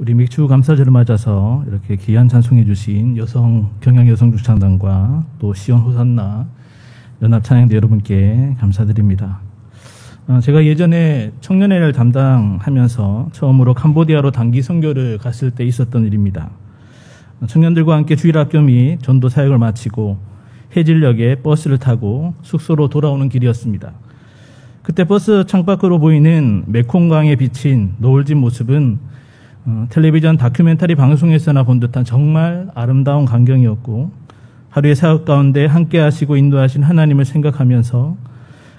우리 맥주 감사절을 맞아서 이렇게 귀한 찬송해 주신 경양 여성중창단과 또 시온 호산나 연합 찬양대 여러분께 감사드립니다. 제가 예전에 청년회를 담당하면서 처음으로 캄보디아로 단기 선교를 갔을 때 있었던 일입니다. 청년들과 함께 주일학교 및 전도 사역을 마치고 해질녘에 버스를 타고 숙소로 돌아오는 길이었습니다. 그때 버스 창밖으로 보이는 메콩강에 비친 노을진 모습은 텔레비전 다큐멘터리 방송에서나 본 듯한 정말 아름다운 광경이었고, 하루의 사역 가운데 함께 하시고 인도하신 하나님을 생각하면서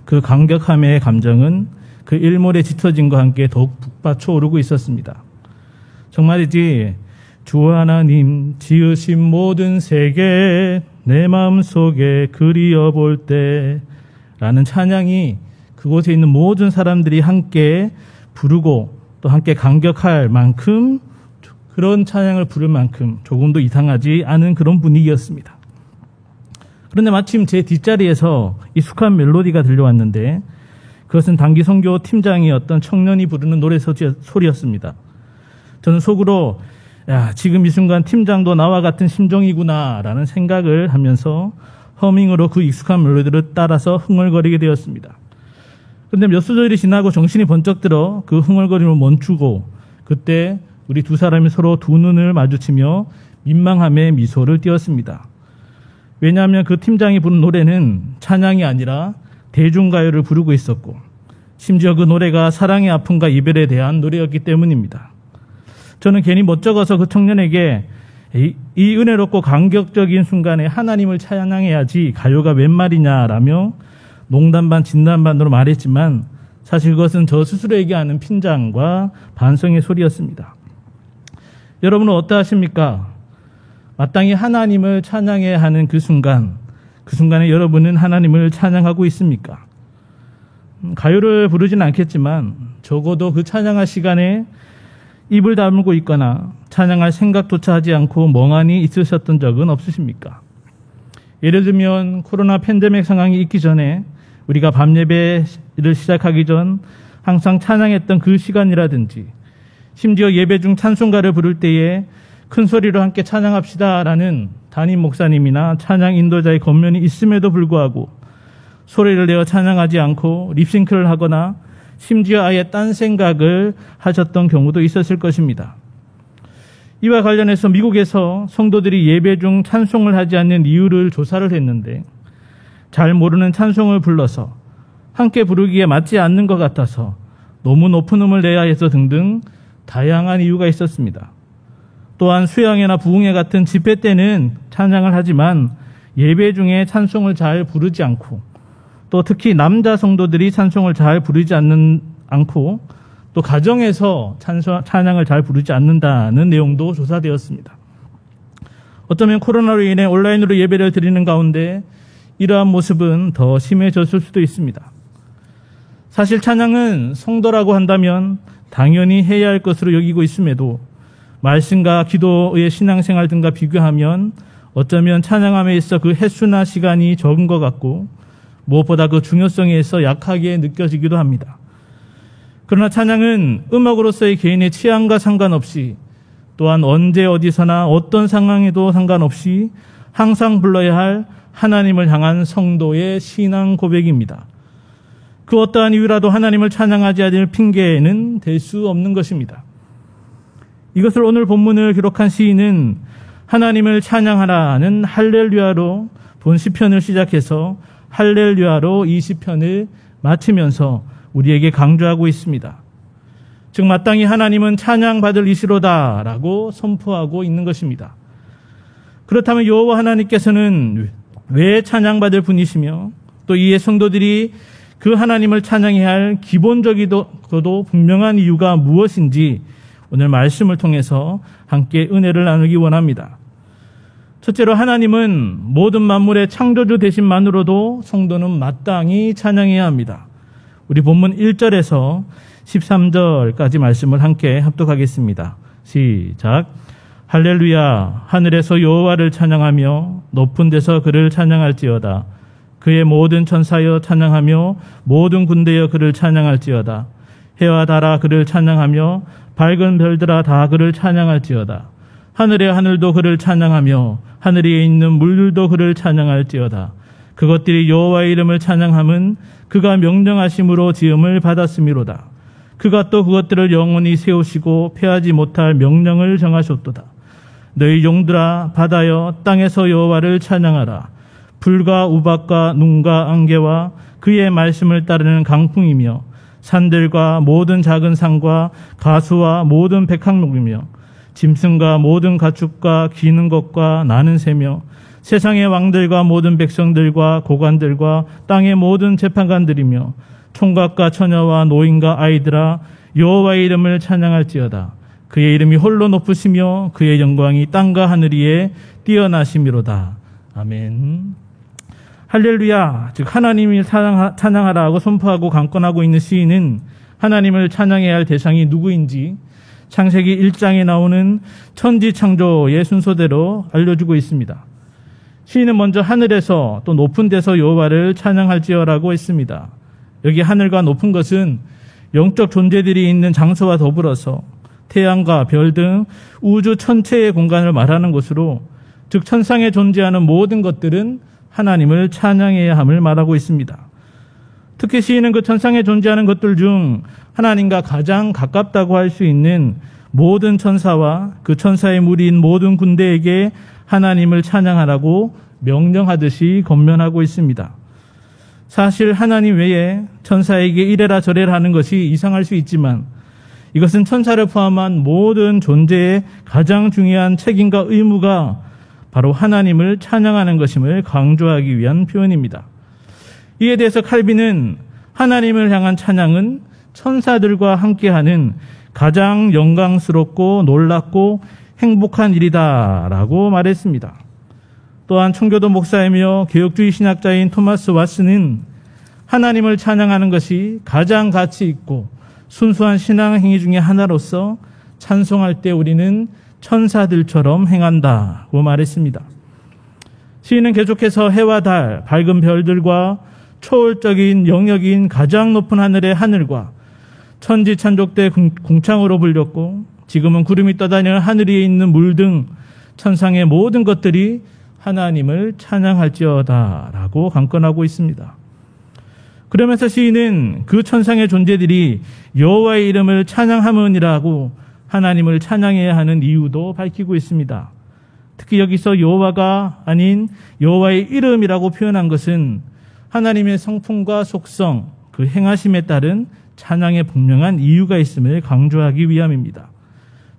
그 감격함의 감정은 그 일몰의 짙어짐과 함께 더욱 북받쳐 오르고 있었습니다. 정말이지 주 하나님 지으신 모든 세계 내 마음속에 그리어볼 때 라는 찬양이 그곳에 있는 모든 사람들이 함께 부르고 또 함께 감격할 만큼, 그런 찬양을 부를 만큼 조금도 이상하지 않은 그런 분위기였습니다. 그런데 마침 제 뒷자리에서 익숙한 멜로디가 들려왔는데 그것은 단기 선교 팀장이었던 청년이 부르는 노래 소리였습니다. 저는 속으로 지금 이 순간 팀장도 나와 같은 심정이구나 라는 생각을 하면서 허밍으로 그 익숙한 멜로디를 따라서 흥얼거리게 되었습니다. 그런데 몇 소절이 지나고 정신이 번쩍 들어 그 흥얼거림을 멈추고, 그때 우리 두 사람이 서로 두 눈을 마주치며 민망함에 미소를 띄었습니다. 왜냐하면 그 팀장이 부른 노래는 찬양이 아니라 대중가요를 부르고 있었고, 심지어 그 노래가 사랑의 아픔과 이별에 대한 노래였기 때문입니다. 저는 괜히 멋쩍어서 그 청년에게 이 은혜롭고 감격적인 순간에 하나님을 찬양해야지 가요가 웬 말이냐라며 농담 반 진담 반으로 말했지만 사실 그것은 저 스스로에게 하는 핀잔과 반성의 소리였습니다. 여러분은 어떠하십니까? 마땅히 하나님을 찬양해야 하는 그 순간에 여러분은 하나님을 찬양하고 있습니까? 가요를 부르진 않겠지만 적어도 그 찬양할 시간에 입을 다물고 있거나 찬양할 생각조차 하지 않고 멍하니 있으셨던 적은 없으십니까? 예를 들면 코로나 팬데믹 상황이 있기 전에 우리가 밤 예배를 시작하기 전 항상 찬양했던 그 시간이라든지, 심지어 예배 중 찬송가를 부를 때에 큰 소리로 함께 찬양합시다라는 담임 목사님이나 찬양 인도자의 권면이 있음에도 불구하고 소리를 내어 찬양하지 않고 립싱크를 하거나 심지어 아예 딴 생각을 하셨던 경우도 있었을 것입니다. 이와 관련해서 미국에서 성도들이 예배 중 찬송을 하지 않는 이유를 조사를 했는데, 잘 모르는 찬송을 불러서 함께 부르기에 맞지 않는 것 같아서 너무 높은 음을 내야 해서 등등 다양한 이유가 있었습니다. 또한 수양회나 부흥회 같은 집회 때는 찬양을 하지만 예배 중에 찬송을 잘 부르지 않고, 또 특히 남자 성도들이 찬송을 잘 부르지 않고 또 가정에서 찬양을 잘 부르지 않는다는 내용도 조사되었습니다. 어쩌면 코로나로 인해 온라인으로 예배를 드리는 가운데 이러한 모습은 더 심해졌을 수도 있습니다. 사실 찬양은 성도라고 한다면 당연히 해야 할 것으로 여기고 있음에도 말씀과 기도의 신앙생활 등과 비교하면 어쩌면 찬양함에 있어 그 횟수나 시간이 적은 것 같고 무엇보다 그 중요성에 있어 약하게 느껴지기도 합니다. 그러나 찬양은 음악으로서의 개인의 취향과 상관없이, 또한 언제 어디서나 어떤 상황에도 상관없이 항상 불러야 할 하나님을 향한 성도의 신앙 고백입니다. 그 어떠한 이유라도 하나님을 찬양하지 않을 핑계는 될 수 없는 것입니다. 이것을 오늘 본문을 기록한 시인은 하나님을 찬양하라는 할렐루야로 본 시편을 시작해서 할렐루야로 이 시편을 마치면서 우리에게 강조하고 있습니다. 즉 마땅히 하나님은 찬양받을 이시로다라고 선포하고 있는 것입니다. 그렇다면 여호와 하나님께서는 왜 찬양받을 분이시며 또 이에 성도들이 그 하나님을 찬양해야 할 기본적이고도 분명한 이유가 무엇인지 오늘 말씀을 통해서 함께 은혜를 나누기 원합니다. 첫째로 하나님은 모든 만물의 창조주 되신만으로도 성도는 마땅히 찬양해야 합니다. 우리 본문 1절에서 13절까지 말씀을 함께 합독하겠습니다. 시작. 할렐루야, 하늘에서 여호와를 찬양하며 높은 데서 그를 찬양할지어다. 그의 모든 천사여 찬양하며 모든 군대여 그를 찬양할지어다. 해와 달아 그를 찬양하며 밝은 별들아 다 그를 찬양할지어다. 하늘의 하늘도 그를 찬양하며 하늘 위에 있는 물들도 그를 찬양할지어다. 그것들이 여호와의 이름을 찬양함은 그가 명령하심으로 지음을 받았음이로다. 그가 또 그것들을 영원히 세우시고 패하지 못할 명령을 정하셨도다. 너희 용들아 바다여 땅에서 여호와를 찬양하라. 불과 우박과 눈과 안개와 그의 말씀을 따르는 강풍이며 산들과 모든 작은 산과 가수와 모든 백항목이며 짐승과 모든 가축과 기는 것과 나는 새며 세상의 왕들과 모든 백성들과 고관들과 땅의 모든 재판관들이며 총각과 처녀와 노인과 아이들아 여호와의 이름을 찬양할지어다. 그의 이름이 홀로 높으시며 그의 영광이 땅과 하늘 위에 뛰어나심이로다. 아멘. 할렐루야, 즉 하나님을 찬양하라고 선포하고 강권하고 있는 시인은 하나님을 찬양해야 할 대상이 누구인지 창세기 1장에 나오는 천지창조의 순서대로 알려주고 있습니다. 시인은 먼저 하늘에서 또 높은 데서 여호와를 찬양할지어라고 했습니다. 여기 하늘과 높은 것은 영적 존재들이 있는 장소와 더불어서 태양과 별 등 우주 전체의 공간을 말하는 것으로, 즉 천상에 존재하는 모든 것들은 하나님을 찬양해야 함을 말하고 있습니다. 특히 시인은 그 천상에 존재하는 것들 중 하나님과 가장 가깝다고 할 수 있는 모든 천사와 그 천사의 무리인 모든 군대에게 하나님을 찬양하라고 명령하듯이 권면하고 있습니다. 사실 하나님 외에 천사에게 이래라 저래라 하는 것이 이상할 수 있지만 이것은 천사를 포함한 모든 존재의 가장 중요한 책임과 의무가 바로 하나님을 찬양하는 것임을 강조하기 위한 표현입니다. 이에 대해서 칼빈은 하나님을 향한 찬양은 천사들과 함께하는 가장 영광스럽고 놀랍고 행복한 일이다라고 말했습니다. 또한 청교도 목사이며 개혁주의 신학자인 토마스 왓슨은 하나님을 찬양하는 것이 가장 가치 있고 순수한 신앙 행위 중에 하나로서 찬송할 때 우리는 천사들처럼 행한다고 말했습니다. 시인은 계속해서 해와 달, 밝은 별들과 초월적인 영역인 가장 높은 하늘의 하늘과 천지찬조 때 궁창으로 불렸고 지금은 구름이 떠다니는 하늘 위에 있는 물 등 천상의 모든 것들이 하나님을 찬양할지어다라고 강권하고 있습니다. 그러면서 시인은 그 천상의 존재들이 여호와의 이름을 찬양함은이라고 하나님을 찬양해야 하는 이유도 밝히고 있습니다. 특히 여기서 여호와가 아닌 여호와의 이름이라고 표현한 것은 하나님의 성품과 속성, 그 행하심에 따른 찬양의 분명한 이유가 있음을 강조하기 위함입니다.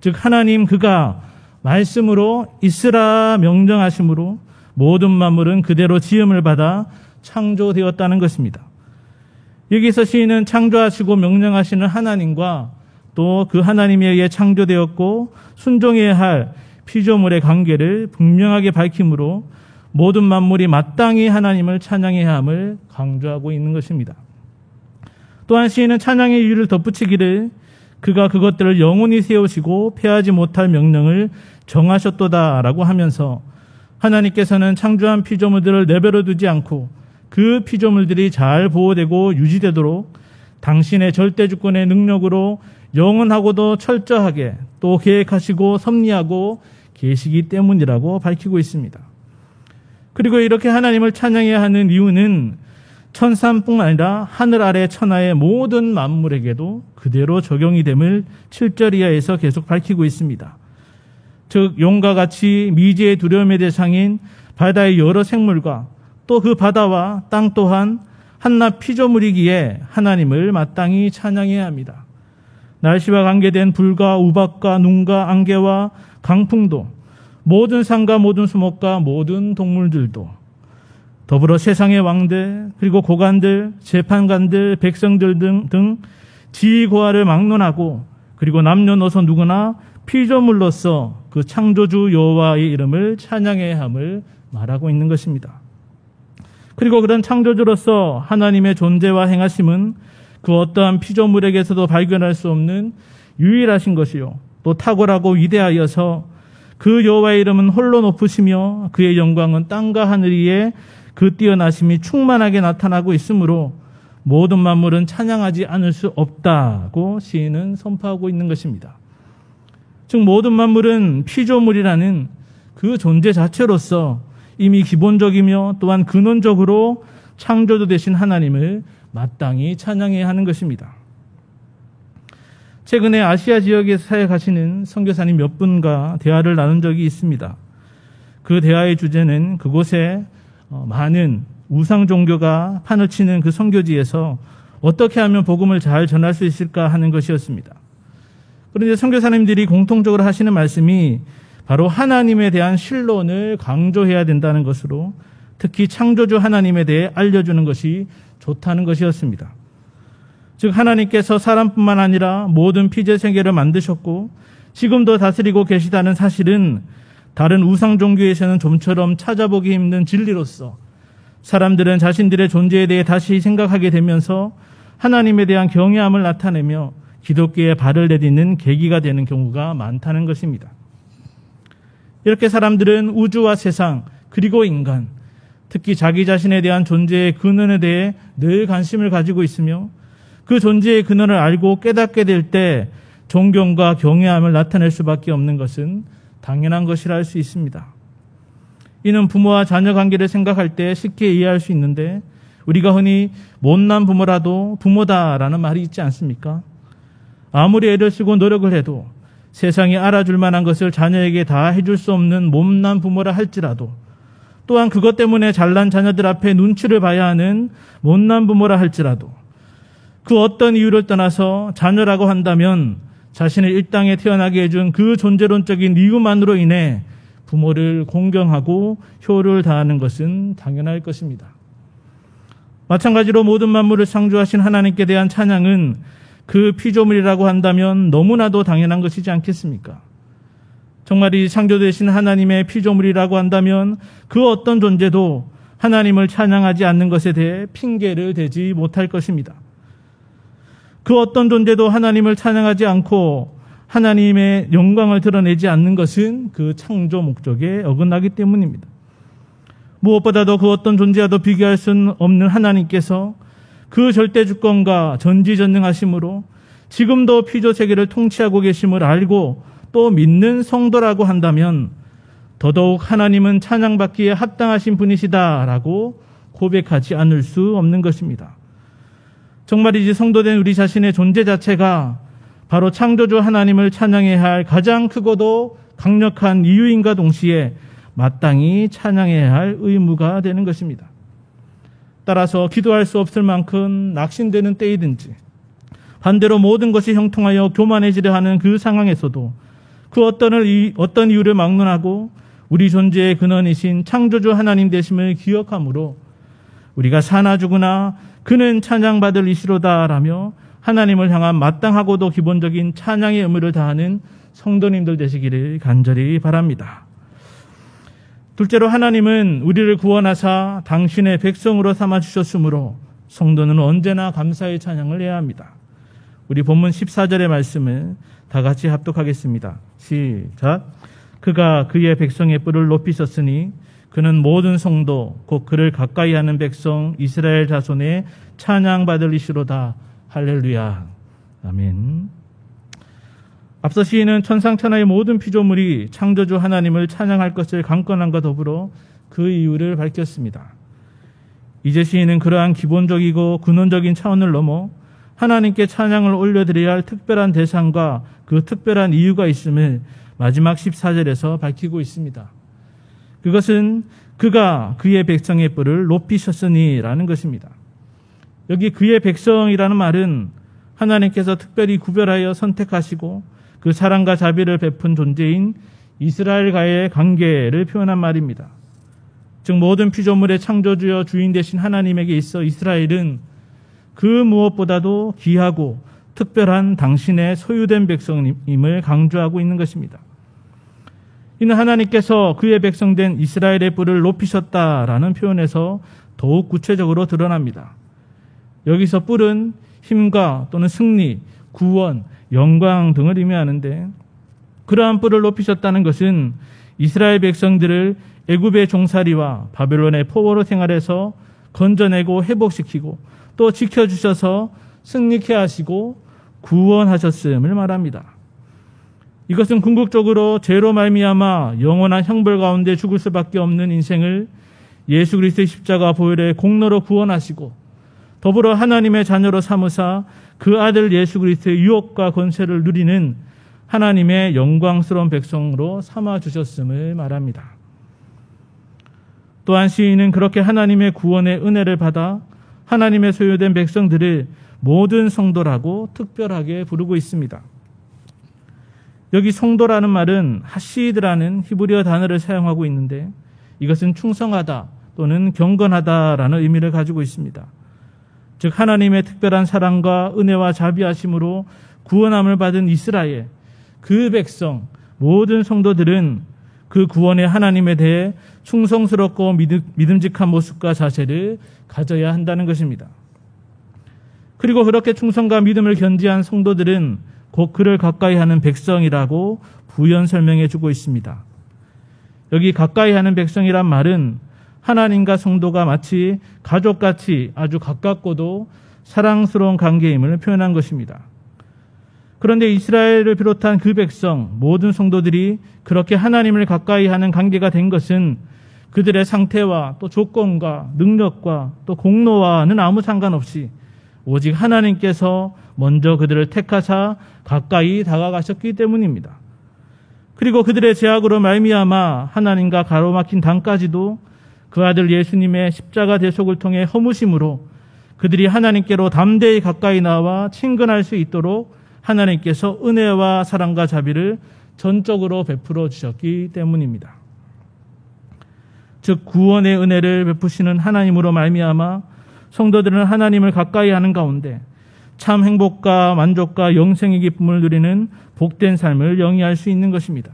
즉 하나님 그가 말씀으로 있으라 명령하심으로 모든 만물은 그대로 지음을 받아 창조되었다는 것입니다. 여기서 시인은 창조하시고 명령하시는 하나님과 또 그 하나님에 의해 창조되었고 순종해야 할 피조물의 관계를 분명하게 밝히므로 모든 만물이 마땅히 하나님을 찬양해야 함을 강조하고 있는 것입니다. 또한 시인은 찬양의 이유를 덧붙이기를 그가 그것들을 영원히 세우시고 패하지 못할 명령을 정하셨도다라고 하면서 하나님께서는 창조한 피조물들을 내버려 두지 않고 그 피조물들이 잘 보호되고 유지되도록 당신의 절대주권의 능력으로 영원하고도 철저하게 또 계획하시고 섭리하고 계시기 때문이라고 밝히고 있습니다. 그리고 이렇게 하나님을 찬양해야 하는 이유는 천사뿐만 아니라 하늘 아래 천하의 모든 만물에게도 그대로 적용이 됨을 7절 이하에서 계속 밝히고 있습니다. 즉 용과 같이 미지의 두려움의 대상인 바다의 여러 생물과 또 그 바다와 땅 또한 한낱 피조물이기에 하나님을 마땅히 찬양해야 합니다. 날씨와 관계된 불과 우박과 눈과 안개와 강풍도 모든 산과 모든 수목과 모든 동물들도 더불어 세상의 왕들 그리고 고관들, 재판관들, 백성들 등 지위고하를 막론하고 그리고 남녀노소 누구나 피조물로서 그 창조주 여호와의 이름을 찬양해야 함을 말하고 있는 것입니다. 그리고 그런 창조주로서 하나님의 존재와 행하심은 그 어떠한 피조물에게서도 발견할 수 없는 유일하신 것이요 또 탁월하고 위대하여서 그 여호와의 이름은 홀로 높으시며 그의 영광은 땅과 하늘 위에 그 뛰어나심이 충만하게 나타나고 있으므로 모든 만물은 찬양하지 않을 수 없다고 시인은 선포하고 있는 것입니다. 즉 모든 만물은 피조물이라는 그 존재 자체로서 이미 기본적이며 또한 근원적으로 창조주 되신 하나님을 마땅히 찬양해야 하는 것입니다. 최근에 아시아 지역에서 사역하시는 선교사님 몇 분과 대화를 나눈 적이 있습니다. 그 대화의 주제는 그곳에 많은 우상 종교가 판을 치는 그 선교지에서 어떻게 하면 복음을 잘 전할 수 있을까 하는 것이었습니다. 그런데 선교사님들이 공통적으로 하시는 말씀이 바로 하나님에 대한 신론을 강조해야 된다는 것으로 특히 창조주 하나님에 대해 알려주는 것이 좋다는 것이었습니다. 즉 하나님께서 사람뿐만 아니라 모든 피제 세계를 만드셨고 지금도 다스리고 계시다는 사실은 다른 우상 종교에서는 좀처럼 찾아보기 힘든 진리로서 사람들은 자신들의 존재에 대해 다시 생각하게 되면서 하나님에 대한 경외함을 나타내며 기독교에 발을 내딛는 계기가 되는 경우가 많다는 것입니다. 이렇게 사람들은 우주와 세상 그리고 인간, 특히 자기 자신에 대한 존재의 근원에 대해 늘 관심을 가지고 있으며 그 존재의 근원을 알고 깨닫게 될 때 존경과 경외함을 나타낼 수밖에 없는 것은 당연한 것이라 할 수 있습니다. 이는 부모와 자녀 관계를 생각할 때 쉽게 이해할 수 있는데 우리가 흔히 못난 부모라도 부모다라는 말이 있지 않습니까? 아무리 애를 쓰고 노력을 해도 세상이 알아줄 만한 것을 자녀에게 다 해줄 수 없는 못난 부모라 할지라도 또한 그것 때문에 잘난 자녀들 앞에 눈치를 봐야 하는 못난 부모라 할지라도 그 어떤 이유를 떠나서 자녀라고 한다면 자신을 이 땅에 태어나게 해준 그 존재론적인 이유만으로 인해 부모를 공경하고 효를 다하는 것은 당연할 것입니다. 마찬가지로 모든 만물을 창조하신 하나님께 대한 찬양은 그 피조물이라고 한다면 너무나도 당연한 것이지 않겠습니까? 정말 이 창조되신 하나님의 피조물이라고 한다면 그 어떤 존재도 하나님을 찬양하지 않는 것에 대해 핑계를 대지 못할 것입니다. 그 어떤 존재도 하나님을 찬양하지 않고 하나님의 영광을 드러내지 않는 것은 그 창조 목적에 어긋나기 때문입니다. 무엇보다도 그 어떤 존재와도 비교할 수 없는 하나님께서 그 절대 주권과 전지전능하심으로 지금도 피조 세계를 통치하고 계심을 알고 또 믿는 성도라고 한다면 더더욱 하나님은 찬양받기에 합당하신 분이시다라고 고백하지 않을 수 없는 것입니다. 정말이지 성도된 우리 자신의 존재 자체가 바로 창조주 하나님을 찬양해야 할 가장 크고도 강력한 이유인과 동시에 마땅히 찬양해야 할 의무가 되는 것입니다. 따라서 기도할 수 없을 만큼 낙심되는 때이든지 반대로 모든 것이 형통하여 교만해지려 하는 그 상황에서도 그 어떤 이유를 막론하고 우리 존재의 근원이신 창조주 하나님 되심을 기억함으로 우리가 사나 죽으나 그는 찬양받을 이시로다라며 하나님을 향한 마땅하고도 기본적인 찬양의 의무를 다하는 성도님들 되시기를 간절히 바랍니다. 둘째로 하나님은 우리를 구원하사 당신의 백성으로 삼아주셨으므로 성도는 언제나 감사의 찬양을 해야 합니다. 우리 본문 14절의 말씀을 다 같이 합독하겠습니다. 시작. 그가 그의 백성의 뿔을 높이셨으니 그는 모든 성도 곧 그를 가까이 하는 백성 이스라엘 자손의 찬양받을 이시로다. 할렐루야. 아멘. 앞서 시인은 천상천하의 모든 피조물이 창조주 하나님을 찬양할 것을 강권함과 더불어 그 이유를 밝혔습니다. 이제 시인은 그러한 기본적이고 근원적인 차원을 넘어 하나님께 찬양을 올려드려야 할 특별한 대상과 그 특별한 이유가 있음을 마지막 14절에서 밝히고 있습니다. 그것은 그가 그의 백성의 뿔을 높이셨으니라는 것입니다. 여기 그의 백성이라는 말은 하나님께서 특별히 구별하여 선택하시고 그 사랑과 자비를 베푼 존재인 이스라엘과의 관계를 표현한 말입니다. 즉 모든 피조물의 창조주여 주인 되신 하나님에게 있어 이스라엘은 그 무엇보다도 귀하고 특별한 당신의 소유된 백성임을 강조하고 있는 것입니다. 이는 하나님께서 그의 백성된 이스라엘의 뿔을 높이셨다라는 표현에서 더욱 구체적으로 드러납니다. 여기서 뿔은 힘과 또는 승리, 구원, 영광 등을 의미하는데 그러한 뿔을 높이셨다는 것은 이스라엘 백성들을 애굽의 종살이와 바벨론의 포로로 생활해서 건져내고 회복시키고 또 지켜주셔서 승리케 하시고 구원하셨음을 말합니다. 이것은 궁극적으로 죄로 말미암아 영원한 형벌 가운데 죽을 수밖에 없는 인생을 예수 그리스도의 십자가 보혈의 공로로 구원하시고 더불어 하나님의 자녀로 삼으사 그 아들 예수 그리스도의 유업과 권세를 누리는 하나님의 영광스러운 백성으로 삼아주셨음을 말합니다. 또한 시인은 그렇게 하나님의 구원의 은혜를 받아 하나님의 소유된 백성들을 모든 성도라고 특별하게 부르고 있습니다. 여기 성도라는 말은 하시드라는 히브리어 단어를 사용하고 있는데 이것은 충성하다 또는 경건하다라는 의미를 가지고 있습니다. 즉 하나님의 특별한 사랑과 은혜와 자비하심으로 구원함을 받은 이스라엘, 그 백성, 모든 성도들은 그 구원의 하나님에 대해 충성스럽고 믿음직한 모습과 자세를 가져야 한다는 것입니다. 그리고 그렇게 충성과 믿음을 견지한 성도들은 곧 그를 가까이 하는 백성이라고 부연 설명해 주고 있습니다. 여기 가까이 하는 백성이란 말은 하나님과 성도가 마치 가족같이 아주 가깝고도 사랑스러운 관계임을 표현한 것입니다. 그런데 이스라엘을 비롯한 그 백성, 모든 성도들이 그렇게 하나님을 가까이 하는 관계가 된 것은 그들의 상태와 또 조건과 능력과 또 공로와는 아무 상관없이 오직 하나님께서 먼저 그들을 택하사 가까이 다가가셨기 때문입니다. 그리고 그들의 죄악으로 말미암아 하나님과 가로막힌 당까지도 그 아들 예수님의 십자가 대속을 통해 허무심으로 그들이 하나님께로 담대히 가까이 나와 친근할 수 있도록 하나님께서 은혜와 사랑과 자비를 전적으로 베풀어 주셨기 때문입니다. 즉 구원의 은혜를 베푸시는 하나님으로 말미암아 성도들은 하나님을 가까이 하는 가운데 참 행복과 만족과 영생의 기쁨을 누리는 복된 삶을 영위할 수 있는 것입니다.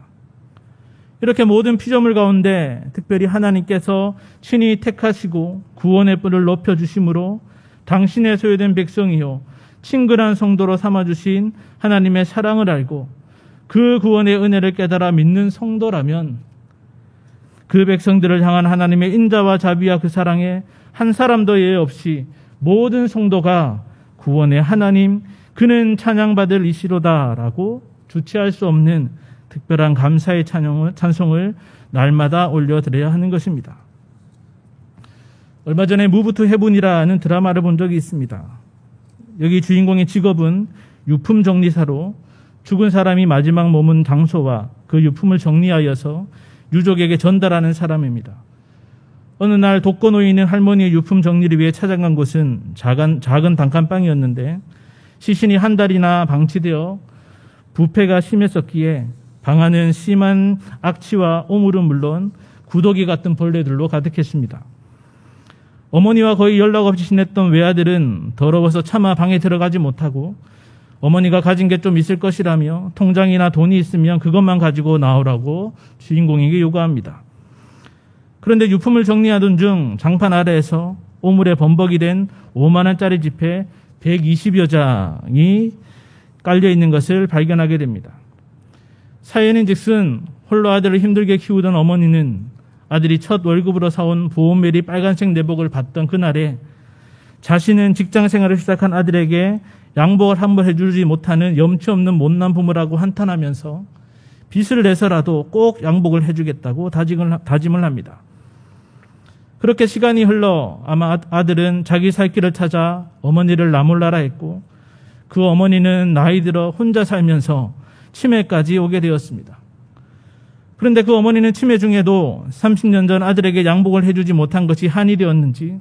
이렇게 모든 피조물 가운데 특별히 하나님께서 친히 택하시고 구원의 뿔을 높여주심으로 당신의 소유된 백성이요 친근한 성도로 삼아주신 하나님의 사랑을 알고 그 구원의 은혜를 깨달아 믿는 성도라면 그 백성들을 향한 하나님의 인자와 자비와 그 사랑에 한 사람도 예외 없이 모든 성도가 구원의 하나님 그는 찬양받을 이시로다라고 주체할 수 없는 특별한 감사의 찬송을 날마다 올려드려야 하는 것입니다. 얼마 전에 무브 투 헤븐이라는 드라마를 본 적이 있습니다. 여기 주인공의 직업은 유품 정리사로 죽은 사람이 마지막 머문 장소와 그 유품을 정리하여서 유족에게 전달하는 사람입니다. 어느 날 독거노인에 있는 할머니의 유품 정리를 위해 찾아간 곳은 작은 단칸방이었는데 시신이 한 달이나 방치되어 부패가 심했었기에 방 안은 심한 악취와 오물은 물론 구더기 같은 벌레들로 가득했습니다. 어머니와 거의 연락 없이 지냈던 외아들은 더러워서 차마 방에 들어가지 못하고 어머니가 가진 게 좀 있을 것이라며 통장이나 돈이 있으면 그것만 가지고 나오라고 주인공에게 요구합니다. 그런데 유품을 정리하던 중 장판 아래에서 오물에 범벅이 된 5만 원짜리 지폐 120여 장이 깔려 있는 것을 발견하게 됩니다. 사연인즉슨 홀로 아들을 힘들게 키우던 어머니는 아들이 첫 월급으로 사온 보온메리 빨간색 내복을 받던 그날에 자신은 직장 생활을 시작한 아들에게 양복을 한번 해주지 못하는 염치 없는 못난 부모라고 한탄하면서 빚을 내서라도 꼭 양복을 해주겠다고 다짐을 합니다. 그렇게 시간이 흘러 아마 아들은 자기 살 길을 찾아 어머니를 나몰라라 했고 그 어머니는 나이 들어 혼자 살면서 치매까지 오게 되었습니다. 그런데 그 어머니는 치매 중에도 30년 전 아들에게 양복을 해주지 못한 것이 한이 되었는지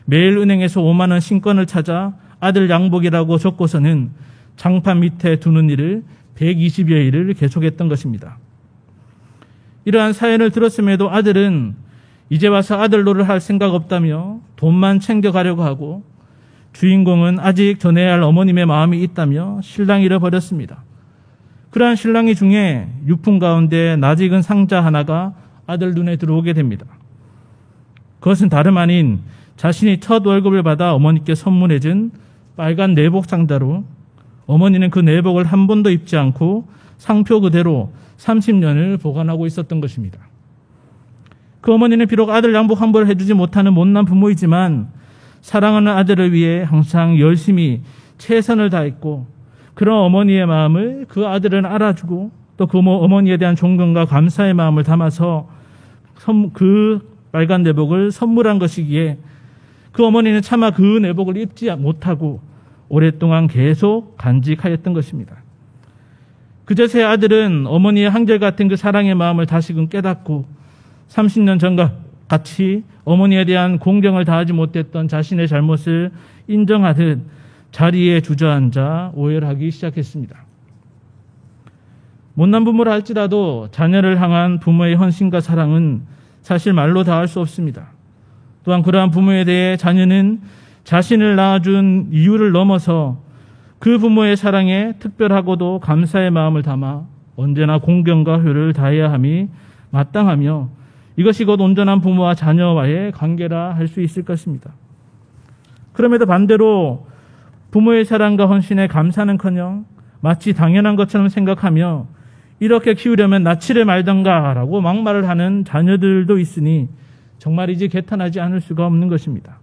매일 은행에서 5만 원 신권을 찾아 아들 양복이라고 적고서는 장판 밑에 두는 일을 120여일을 계속했던 것입니다. 이러한 사연을 들었음에도 아들은 이제 와서 아들 노릇을 할 생각 없다며 돈만 챙겨가려고 하고 주인공은 아직 전해야 할 어머님의 마음이 있다며 신랑 잃어버렸습니다. 그러한 신랑이 중에 유품 가운데 낯익은 상자 하나가 아들 눈에 들어오게 됩니다. 그것은 다름 아닌 자신이 첫 월급을 받아 어머니께 선물해준 빨간 내복 상자로 어머니는 그 내복을 한 번도 입지 않고 상표 그대로 30년을 보관하고 있었던 것입니다. 그 어머니는 비록 아들 양복 한 벌을 해주지 못하는 못난 부모이지만 사랑하는 아들을 위해 항상 열심히 최선을 다했고, 그런 어머니의 마음을 그 아들은 알아주고 또 그 어머니에 대한 존경과 감사의 마음을 담아서 그 빨간 내복을 선물한 것이기에 그 어머니는 차마 그 내복을 입지 못하고 오랫동안 계속 간직하였던 것입니다. 그제서야 아들은 어머니의 한결같은 그 사랑의 마음을 다시금 깨닫고 30년 전과 같이 어머니에 대한 공경을 다하지 못했던 자신의 잘못을 인정하듯 자리에 주저앉아 오열하기 시작했습니다. 못난 부모라 할지라도 자녀를 향한 부모의 헌신과 사랑은 사실 말로 다할 수 없습니다. 또한 그러한 부모에 대해 자녀는 자신을 낳아준 이유를 넘어서 그 부모의 사랑에 특별하고도 감사의 마음을 담아 언제나 공경과 효를 다해야 함이 마땅하며, 이것이 곧 온전한 부모와 자녀와의 관계라 할 수 있을 것입니다. 그럼에도 반대로 부모의 사랑과 헌신에 감사는커녕 마치 당연한 것처럼 생각하며 이렇게 키우려면 낳지를 말던가라고 막말을 하는 자녀들도 있으니 정말이지 개탄하지 않을 수가 없는 것입니다.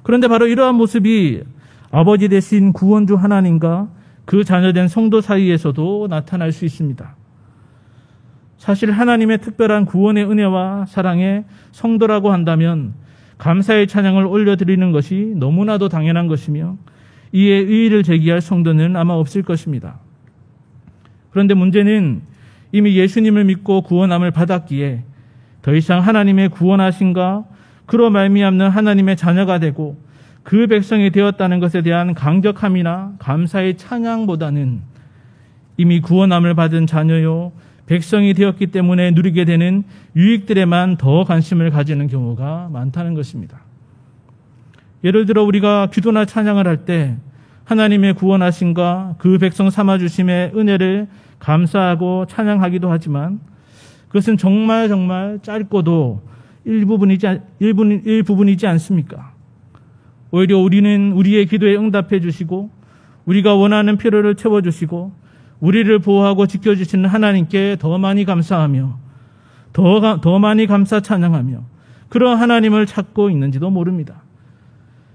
그런데 바로 이러한 모습이 아버지 되신 구원주 하나님과 그 자녀된 성도 사이에서도 나타날 수 있습니다. 사실 하나님의 특별한 구원의 은혜와 사랑에 성도라고 한다면 감사의 찬양을 올려드리는 것이 너무나도 당연한 것이며 이에 의의를 제기할 성도는 아마 없을 것입니다. 그런데 문제는 이미 예수님을 믿고 구원함을 받았기에 더 이상 하나님의 구원하심과 그로 말미암는 하나님의 자녀가 되고 그 백성이 되었다는 것에 대한 강력함이나 감사의 찬양보다는 이미 구원함을 받은 자녀요 백성이 되었기 때문에 누리게 되는 유익들에만 더 관심을 가지는 경우가 많다는 것입니다. 예를 들어 우리가 기도나 찬양을 할 때 하나님의 구원하심과 그 백성 삼아주심의 은혜를 감사하고 찬양하기도 하지만 그것은 정말 짧고도 일부분이지 않습니까? 오히려 우리는 우리의 기도에 응답해 주시고 우리가 원하는 필요를 채워주시고 우리를 보호하고 지켜주시는 하나님께 더 많이 감사하며 더 많이 감사 찬양하며 그런 하나님을 찾고 있는지도 모릅니다.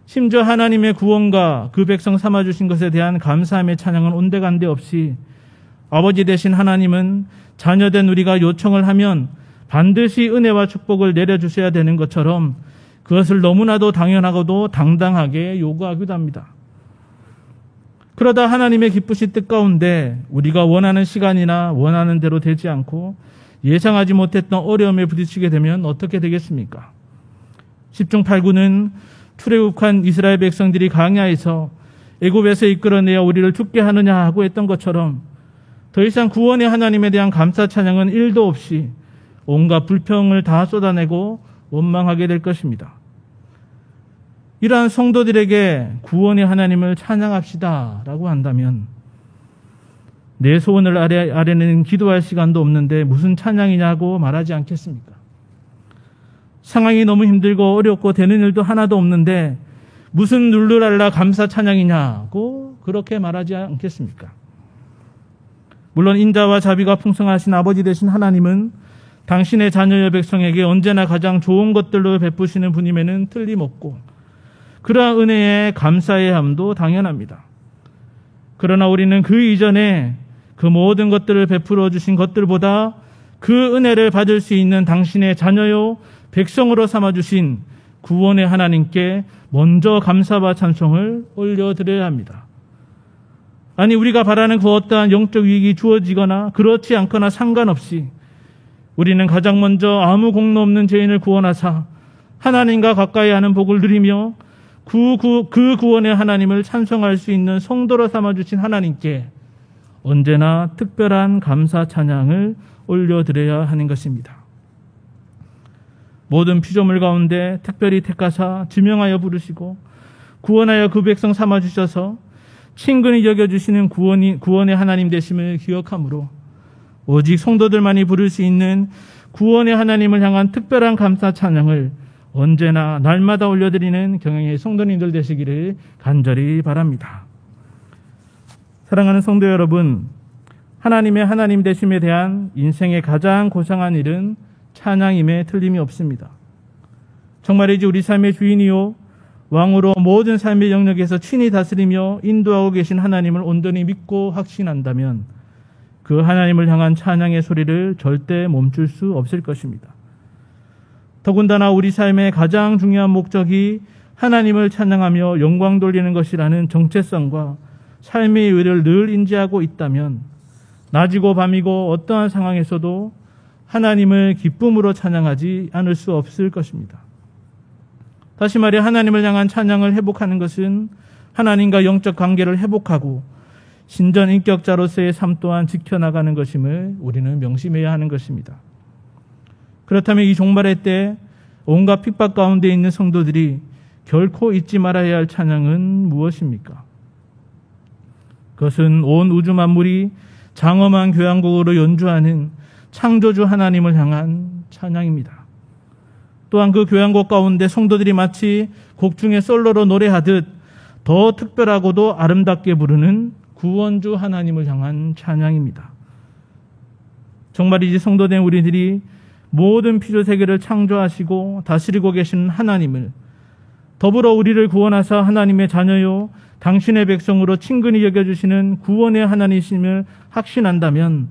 심지어 하나님의 구원과 그 백성 삼아주신 것에 대한 감사함의 찬양은 온데간데 없이 아버지 되신 하나님은 자녀된 우리가 요청을 하면 반드시 은혜와 축복을 내려주셔야 되는 것처럼 그것을 너무나도 당연하고도 당당하게 요구하기도 합니다. 그러다 하나님의 기쁘신 뜻 가운데 우리가 원하는 시간이나 원하는 대로 되지 않고 예상하지 못했던 어려움에 부딪히게 되면 어떻게 되겠습니까? 10중 8구는 출애굽한 이스라엘 백성들이 광야에서 애굽에서 이끌어내어 우리를 죽게 하느냐 하고 했던 것처럼 더 이상 구원의 하나님에 대한 감사 찬양은 1도 없이 온갖 불평을 다 쏟아내고 원망하게 될 것입니다. 이러한 성도들에게 구원의 하나님을 찬양합시다 라고 한다면 내 소원을 아뢰는 기도할 시간도 없는데 무슨 찬양이냐고 말하지 않겠습니까? 상황이 너무 힘들고 어렵고 되는 일도 하나도 없는데 무슨 룰루랄라 감사 찬양이냐고 그렇게 말하지 않겠습니까? 물론 인자와 자비가 풍성하신 아버지 되신 하나님은 당신의 자녀의 백성에게 언제나 가장 좋은 것들로 베푸시는 분임에는 틀림없고 그러한 은혜에 감사해야 함도 당연합니다. 그러나 우리는 그 이전에 그 모든 것들을 베풀어 주신 것들보다 그 은혜를 받을 수 있는 당신의 자녀요 백성으로 삼아주신 구원의 하나님께 먼저 감사와 찬송을 올려드려야 합니다. 아니 우리가 바라는 그 어떠한 영적 이익이 주어지거나 그렇지 않거나 상관없이 우리는 가장 먼저 아무 공로 없는 죄인을 구원하사 하나님과 가까이 하는 복을 누리며 그 구원의 하나님을 찬송할 수 있는 성도로 삼아주신 하나님께 언제나 특별한 감사 찬양을 올려드려야 하는 것입니다. 모든 피조물 가운데 특별히 택하사 지명하여 부르시고 구원하여 그 백성 삼아주셔서 친근히 여겨주시는 구원의 하나님 되심을 기억하므로 오직 성도들만이 부를 수 있는 구원의 하나님을 향한 특별한 감사 찬양을 언제나 날마다 올려드리는 경영의 성도님들 되시기를 간절히 바랍니다. 사랑하는 성도 여러분, 하나님의 하나님 되심에 대한 인생의 가장 고상한 일은 찬양임에 틀림이 없습니다. 정말이지 우리 삶의 주인이요 왕으로 모든 삶의 영역에서 친히 다스리며 인도하고 계신 하나님을 온전히 믿고 확신한다면 그 하나님을 향한 찬양의 소리를 절대 멈출 수 없을 것입니다. 더군다나 우리 삶의 가장 중요한 목적이 하나님을 찬양하며 영광 돌리는 것이라는 정체성과 삶의 의를 늘 인지하고 있다면 낮이고 밤이고 어떠한 상황에서도 하나님을 기쁨으로 찬양하지 않을 수 없을 것입니다. 다시 말해 하나님을 향한 찬양을 회복하는 것은 하나님과 영적 관계를 회복하고 신전 인격자로서의 삶 또한 지켜나가는 것임을 우리는 명심해야 하는 것입니다. 그렇다면 이 종말의 때 온갖 핍박 가운데 있는 성도들이 결코 잊지 말아야 할 찬양은 무엇입니까? 그것은 온 우주 만물이 장엄한 교향곡으로 연주하는 창조주 하나님을 향한 찬양입니다. 또한 그 교향곡 가운데 성도들이 마치 곡 중에 솔로로 노래하듯 더 특별하고도 아름답게 부르는 구원주 하나님을 향한 찬양입니다. 정말이지 성도된 우리들이 모든 피조세계를 창조하시고 다스리고 계신 하나님을 더불어 우리를 구원하사 하나님의 자녀요 당신의 백성으로 친근히 여겨주시는 구원의 하나님이심을 확신한다면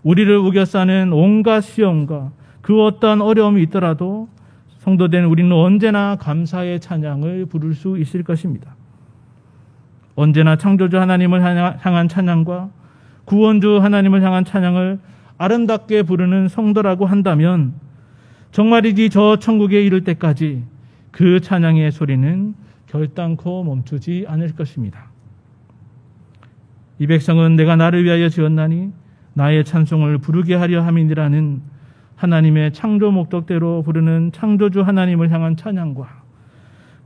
우리를 우겨싸는 온갖 시험과 그 어떠한 어려움이 있더라도 성도된 우리는 언제나 감사의 찬양을 부를 수 있을 것입니다. 언제나 창조주 하나님을 향한 찬양과 구원주 하나님을 향한 찬양을 아름답게 부르는 성도라고 한다면 정말이지 저 천국에 이를 때까지 그 찬양의 소리는 결단코 멈추지 않을 것입니다. 이 백성은 내가 나를 위하여 지었나니 나의 찬송을 부르게 하려 함이니라는 하나님의 창조 목적대로 부르는 창조주 하나님을 향한 찬양과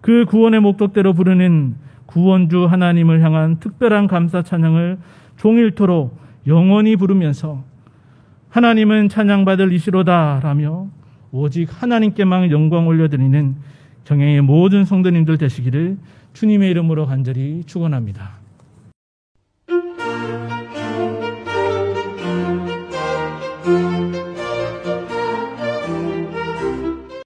그 구원의 목적대로 부르는 구원주 하나님을 향한 특별한 감사 찬양을 종일토록 영원히 부르면서 하나님은 찬양받을 이시로다 라며 오직 하나님께만 영광 올려드리는 경영의 모든 성도님들 되시기를 주님의 이름으로 간절히 축원합니다.